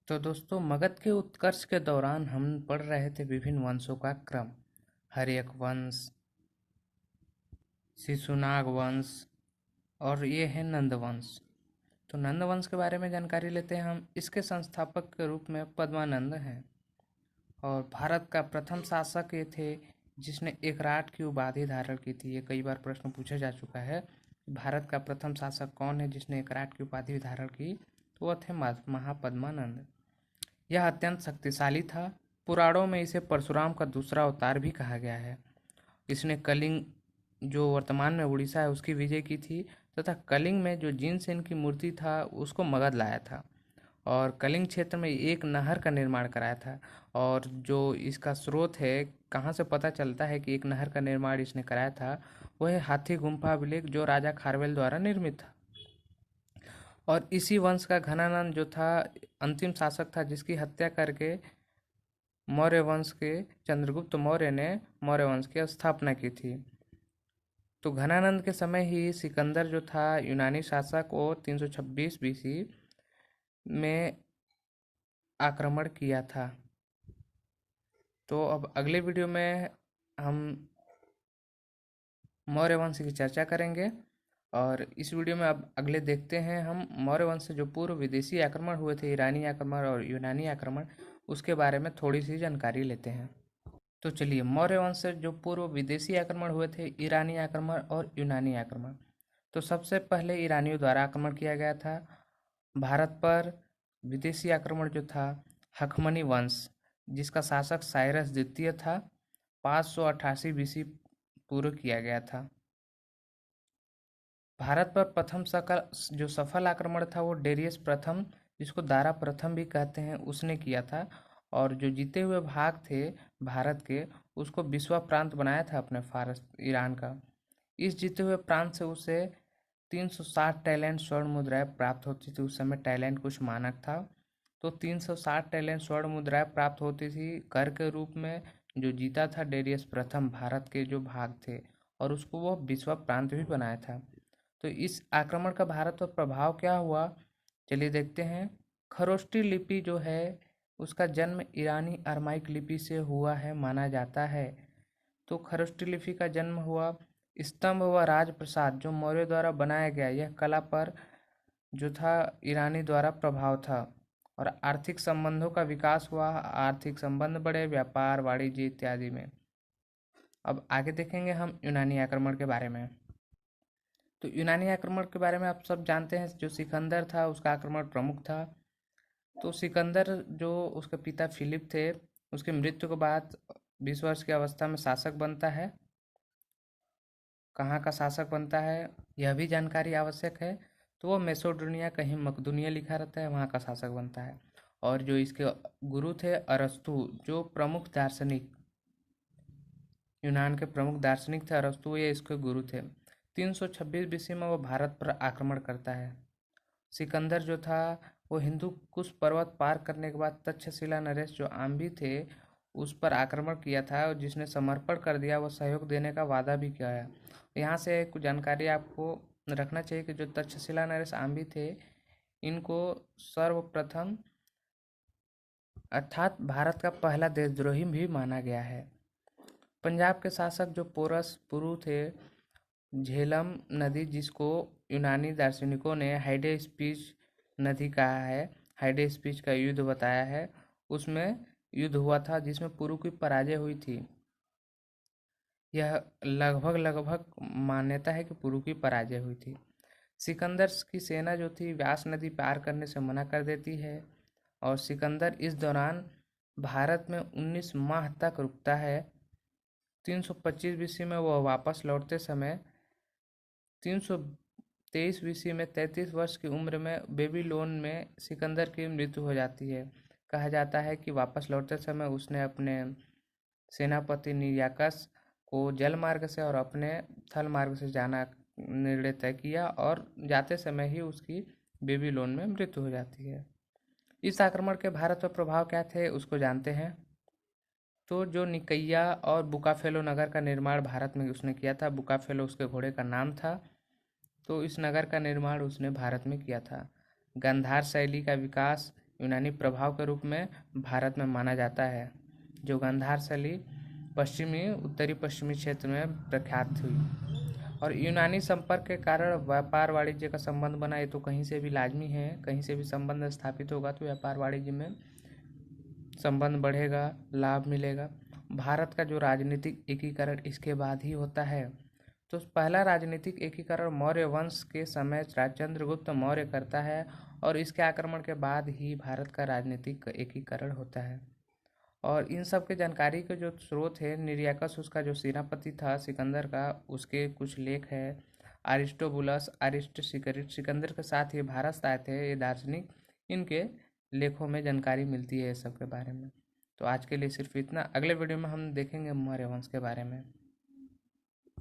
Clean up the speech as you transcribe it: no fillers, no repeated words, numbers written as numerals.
तो दोस्तों, मगध के उत्कर्ष के दौरान हम पढ़ रहे थे विभिन्न वंशों का क्रम। हर्यक वंश, शिशुनाग वंश और ये है नंद वंश। तो नंद वंश के बारे में जानकारी लेते हैं हम। इसके संस्थापक के रूप में पद्मानंद हैं और भारत का प्रथम शासक ये थे जिसने एकराट की उपाधि धारण की थी। ये कई बार प्रश्न पूछा जा चुका है, भारत का प्रथम शासक कौन है जिसने एकराट की उपाधि धारण की, तो वह थे महापद्मानंद। यह अत्यंत शक्तिशाली था। पुराणों में इसे परशुराम का दूसरा अवतार भी कहा गया है। इसने कलिंग, जो वर्तमान में उड़ीसा है, उसकी विजय की थी तथा कलिंग में जो जिनसेन की मूर्ति था उसको मगध लाया था और कलिंग क्षेत्र में एक नहर का निर्माण कराया था। और जो इसका स्रोत है, कहाँ से पता चलता है कि एक नहर का निर्माण इसने कराया था, वह है हाथी गुम्फा अभिलेख जो राजा खारवेल द्वारा निर्मित था। और इसी वंश का घनानंद जो था अंतिम शासक था जिसकी हत्या करके मौर्य वंश के चंद्रगुप्त मौर्य ने मौर्य वंश की स्थापना की थी। तो घनानंद के समय ही सिकंदर जो था यूनानी शासक, वो 326 बीसी में आक्रमण किया था। तो अब अगले वीडियो में हम मौर्य वंश की चर्चा करेंगे और इस वीडियो में अब अगले देखते हैं हम मौर्य वंश से जो पूर्व विदेशी आक्रमण हुए थे, ईरानी आक्रमण और यूनानी आक्रमण, उसके बारे में थोड़ी सी जानकारी लेते हैं। तो चलिए, मौर्य वंश से जो पूर्व विदेशी आक्रमण हुए थे, ईरानी आक्रमण और यूनानी आक्रमण। तो सबसे पहले ईरानियों द्वारा आक्रमण किया गया था भारत पर। विदेशी आक्रमण जो था हखमनी वंश, जिसका शासक साइरस द्वितीय था, 588 बीसी पूर्व किया गया था। भारत पर प्रथम सकल जो सफल आक्रमण था वो डेरियस प्रथम, जिसको दारा प्रथम भी कहते हैं, उसने किया था। और जो जीते हुए भाग थे भारत के, उसको बिस्वा प्रांत बनाया था अपने फारस ईरान का। इस जीते हुए प्रांत से उसे 360 टैलेंट स्वर्ण मुद्राएं प्राप्त होती थी। उस समय टैलेंट कुछ मानक था, तो 360 टैलेंट स्वर्ण मुद्राएं प्राप्त होती थी कर के रूप में। जो जीता था डेरियस प्रथम भारत के जो भाग थे, और उसको वो बिस्वा प्रांत भी बनाया था। तो इस आक्रमण का भारत पर प्रभाव क्या हुआ, चलिए देखते हैं। खरोष्टी लिपि जो है उसका जन्म ईरानी अरमाइक लिपि से हुआ है माना जाता है। तो खरोष्टी लिपि का जन्म हुआ। स्तंभ व राजप्रसाद जो मौर्य द्वारा बनाया गया, यह कला पर जो था ईरानी द्वारा प्रभाव था। और आर्थिक संबंधों का विकास हुआ, आर्थिक संबंध बढ़े व्यापार वाणिज्य इत्यादि में। अब आगे देखेंगे हम यूनानी आक्रमण के बारे में। तो यूनानी आक्रमण के बारे में आप सब जानते हैं। जो सिकंदर था उसका आक्रमण प्रमुख था। तो सिकंदर जो उसके पिता फिलिप थे, उसकी मृत्यु के बाद 20 वर्ष की अवस्था में शासक बनता है। कहाँ का शासक बनता है यह भी जानकारी आवश्यक है। तो वो मेसोडोनिया, कहीं मकदूनिया लिखा रहता है, वहाँ का शासक बनता है। और जो इसके गुरु थे अरस्तु, जो प्रमुख दार्शनिक, यूनान के प्रमुख दार्शनिक थे अरस्तु, ये इसके गुरु थे। 326 बीसी में वो भारत पर आक्रमण करता है। सिकंदर जो था वो हिंदू कुश पर्वत पार करने के बाद तक्षशिला नरेश जो आम्भी थे उस पर आक्रमण किया था, और जिसने समर्पण कर दिया, वो सहयोग देने का वादा भी किया है। यहाँ से कुछ जानकारी आपको रखना चाहिए कि जो तक्षशिला नरेश आम्भी थे, इनको सर्वप्रथम अर्थात भारत का पहला देशद्रोही भी माना गया है। पंजाब के शासक जो पोरस पुरु थे, झेलम नदी, जिसको यूनानी दार्शनिकों ने हाइडे स्पीच नदी कहा है, हाइडे स्पीच का युद्ध बताया है, उसमें युद्ध हुआ था जिसमें पुरु की पराजय हुई थी। यह लगभग मान्यता है कि पुरु की पराजय हुई थी। सिकंदर की सेना जो थी व्यास नदी पार करने से मना कर देती है, और सिकंदर इस दौरान भारत में 19 माह तक रुकता है। 325 बीसी में वह वापस लौटते समय 323 बीसी में 33 वर्ष की उम्र में बेबीलोन में सिकंदर की मृत्यु हो जाती है। कहा जाता है कि वापस लौटते समय उसने अपने सेनापति निर्याकस को जल मार्ग से और अपने थल मार्ग से जाना निर्णय तय किया, और जाते समय ही उसकी बेबीलोन में मृत्यु हो जाती है। इस आक्रमण के भारत पर प्रभाव क्या थे उसको जानते हैं। तो जो निकैया और बुकाफेलो नगर का निर्माण भारत में उसने किया था, बुकाफेलो उसके घोड़े का नाम था, तो इस नगर का निर्माण उसने भारत में किया था। गांधार शैली का विकास, यूनानी प्रभाव के रूप में भारत में माना जाता है, जो गांधार शैली पश्चिमी उत्तरी पश्चिमी क्षेत्र में प्रख्यात हुई। और यूनानी संपर्क के कारण व्यापार वाणिज्य का संबंध बना। ये तो कहीं से भी लाजमी है, कहीं से भी संबंध स्थापित होगा तो व्यापार वाणिज्य में संबंध बढ़ेगा, लाभ मिलेगा। भारत का जो राजनीतिक एकीकरण इसके बाद ही होता है। तो पहला राजनीतिक एकीकरण मौर्य वंश के समय चंद्रगुप्त मौर्य करता है और इसके आक्रमण के बाद ही भारत का राजनीतिक एकीकरण होता है। और इन सब के जानकारी के जो स्रोत है, निर्याकस उसका जो सेनापति था सिकंदर का, उसके कुछ लेख है। अरिस्टोबुलस, सिकंदर के साथ ये भारत आए थे, ये दार्शनिक, इनके लेखों में जानकारी मिलती है इस सब के बारे में। तो आज के लिए सिर्फ इतना। अगले वीडियो में हम देखेंगे मौर्य वंश के बारे में।